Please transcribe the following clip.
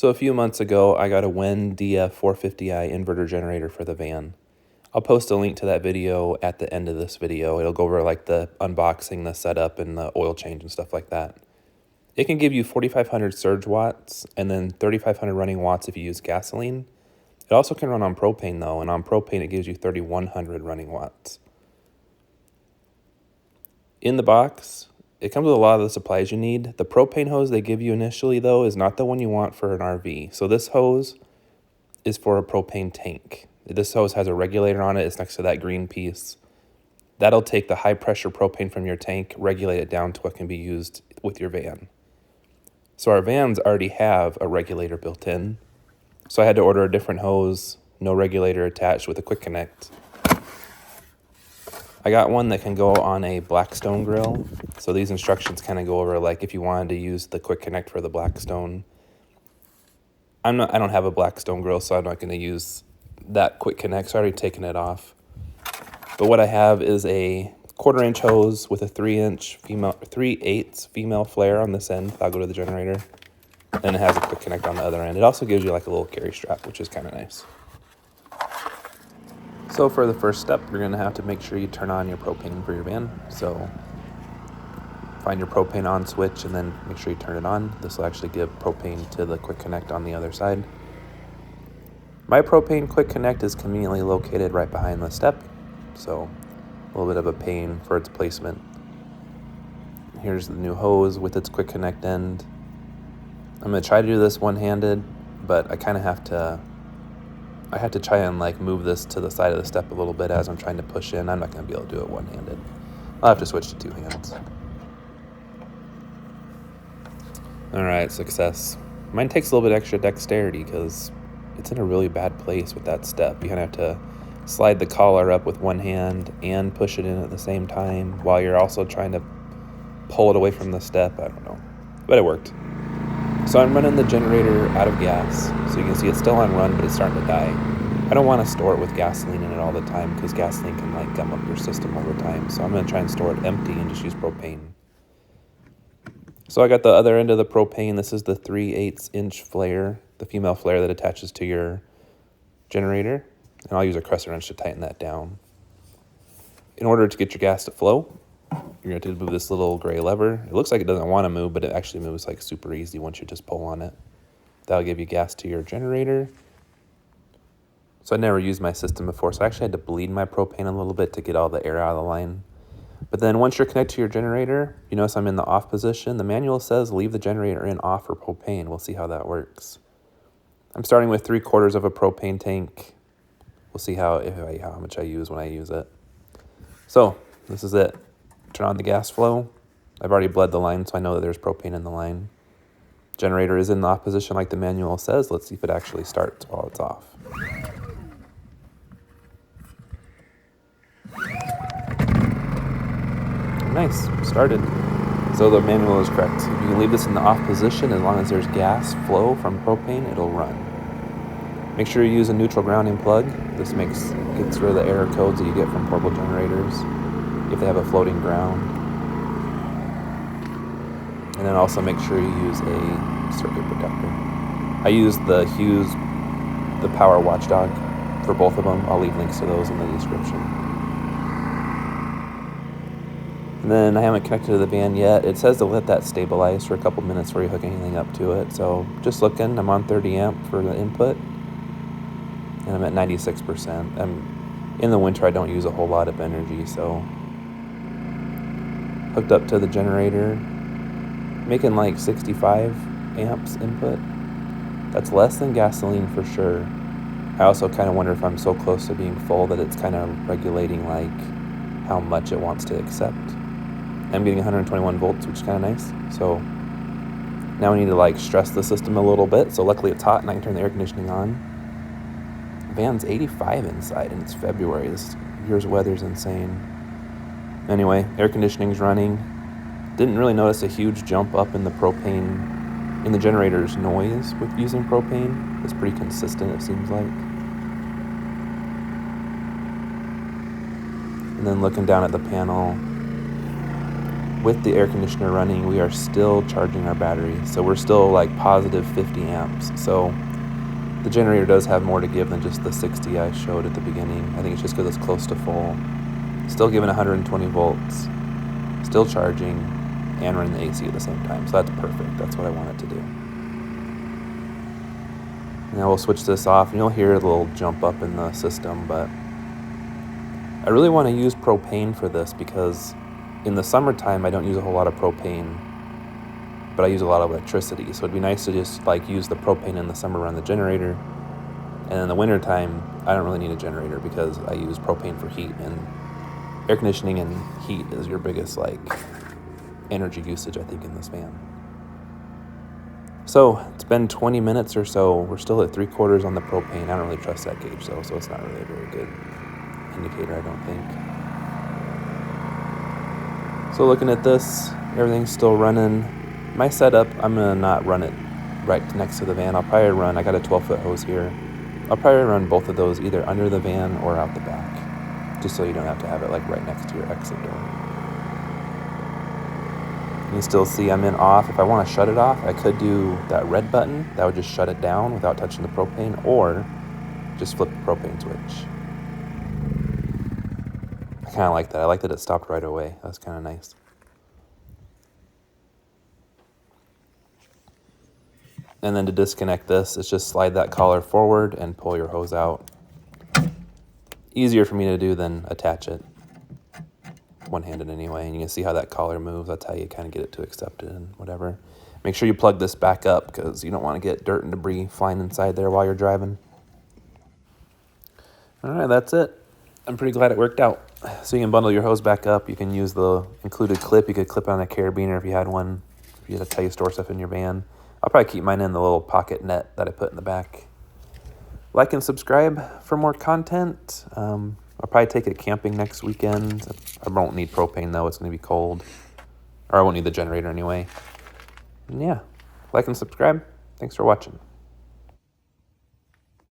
So a few months ago, I got a WEN DF450i inverter generator for the van. I'll post a link to that video at the end of this video. It'll go over like the unboxing, the setup, and the oil change and stuff like that. It can give you 4,500 surge watts and then 3,500 running watts if you use gasoline. It also can run on propane though, and on propane it gives you 3,100 running watts. In the box, it comes with a lot of the supplies you need. The propane hose they give you initially, though, is not the one you want for an RV. So this hose is for a propane tank. This hose has a regulator on it. It's next to that green piece. That'll take the high-pressure propane from your tank, regulate it down to what can be used with your van. So our vans already have a regulator built in. So I had to order a different hose, no regulator attached, with a quick connect. I got one that can go on a Blackstone grill. So these instructions kind of go over like if you wanted to use the quick connect for the Blackstone. I don't have a Blackstone grill, so I'm not going to use that quick connect. So I already taken it off. But what I have is a 1/4-inch hose with a 3/8 female flare on this end. That'll go to the generator. And it has a quick connect on the other end. It also gives you like a little carry strap, which is kind of nice. So for the first step, you're going to have to make sure you turn on your propane for your van. So find your propane on switch and then make sure you turn it on. This will actually give propane to the quick connect on the other side. My propane quick connect is conveniently located right behind the step, so a little bit of a pain for its placement. Here's the new hose with its quick connect end. I'm going to try to do this one-handed, but I kind of have to try and like move this to the side of the step a little bit as I'm trying to push in. I'm not going to be able to do it one-handed. I'll have to switch to two hands. All right, success. Mine takes a little bit extra dexterity because it's in a really bad place with that step. You kind of have to slide the collar up with one hand and push it in at the same time while you're also trying to pull it away from the step. I don't know, but it worked. So I'm running the generator out of gas. So you can see it's still on run, but it's starting to die. I don't want to store it with gasoline in it all the time because gasoline can like gum up your system over time. So I'm going to try and store it empty and just use propane. So I got the other end of the propane. This is the 3/8-inch flare, the female flare that attaches to your generator. And I'll use a crescent wrench to tighten that down. In order to get your gas to flow, you're going to have to move this little gray lever. It looks like it doesn't want to move, but it actually moves like super easy once you just pull on it. That'll give you gas to your generator. So I never used my system before, so I actually had to bleed my propane a little bit to get all the air out of the line. But then once you're connected to your generator, you notice I'm in the off position. The manual says leave the generator in off for propane. We'll see how that works. I'm starting with 3/4 of a propane tank. We'll see how much I use when I use it. So this is it. Turn on the gas flow. I've already bled the line, so I know that there's propane in the line. Generator is in the off position like the manual says. Let's see if it actually starts while it's off. Nice, started. So the manual is correct. If you can leave this in the off position, as long as there's gas flow from propane, it'll run. Make sure you use a neutral grounding plug. This gets rid of the error codes that you get from portable generators if they have a floating ground. And then also make sure you use a circuit protector. I use the Hughes, the Power Watchdog for both of them. I'll leave links to those in the description. And then I haven't connected to the van yet. It says to let that stabilize for a couple minutes before you hook anything up to it. So just looking, I'm on 30 amp for the input. And I'm at 96%. In the winter, I don't use a whole lot of energy, so hooked up to the generator, making like 65 amps input. That's less than gasoline for sure. I also kind of wonder if I'm so close to being full that it's kind of regulating like how much it wants to accept. I'm getting 121 volts, which is kind of nice. So now we need to like stress the system a little bit. So luckily it's hot and I can turn the air conditioning on. The van's 85 inside and it's February. This year's weather's insane. Anyway, air conditioning's running. Didn't really notice a huge jump up in the propane, in the generator's noise with using propane. It's pretty consistent, it seems like. And then looking down at the panel, with the air conditioner running, we are still charging our battery. So we're still like positive 50 amps. So the generator does have more to give than just the 60 I showed at the beginning. I think it's just because it's close to full. Still giving 120 volts, still charging, and running the AC at the same time. So that's perfect. That's what I want it to do. Now we'll switch this off, and you'll hear a little jump up in the system, but I really want to use propane for this because in the summertime I don't use a whole lot of propane, but I use a lot of electricity. So it'd be nice to just like use the propane in the summer around the generator, and in the wintertime I don't really need a generator because I use propane for heat, and air conditioning and heat is your biggest like energy usage, I think, in this van. So it's been 20 minutes or so. We're still at 3/4 on the propane. I don't really trust that gauge though, so it's not really a very good indicator, I don't think. So looking at this, everything's still running. My setup, I'm gonna not run it right next to the van. I'll probably run, I got a 12-foot hose here. I'll probably run both of those either under the van or out the back, just so you don't have to have it like right next to your exit door. You can still see I'm in off. If I want to shut it off, I could do that red button. That would just shut it down without touching the propane, or just flip the propane switch. I kind of like that. I like that it stopped right away. That's kind of nice. And then to disconnect this, it's just slide that collar forward and pull your hose out. Easier for me to do than attach it one-handed anyway, and you can see how that collar moves. That's how you kind of get it to accept it and whatever. Make sure you plug this back up because you don't want to get dirt and debris flying inside there while you're driving. All right, that's it. I'm pretty glad it worked out. So you can bundle your hose back up. You can use the included clip. You could clip on a carabiner if you had one, if you had how you store stuff in your van. I'll probably keep mine in the little pocket net that I put in the back. Like and subscribe for more content. I'll probably take it camping next weekend. I won't need propane though, it's gonna be cold. Or I won't need the generator anyway. And yeah, like and subscribe. Thanks for watching.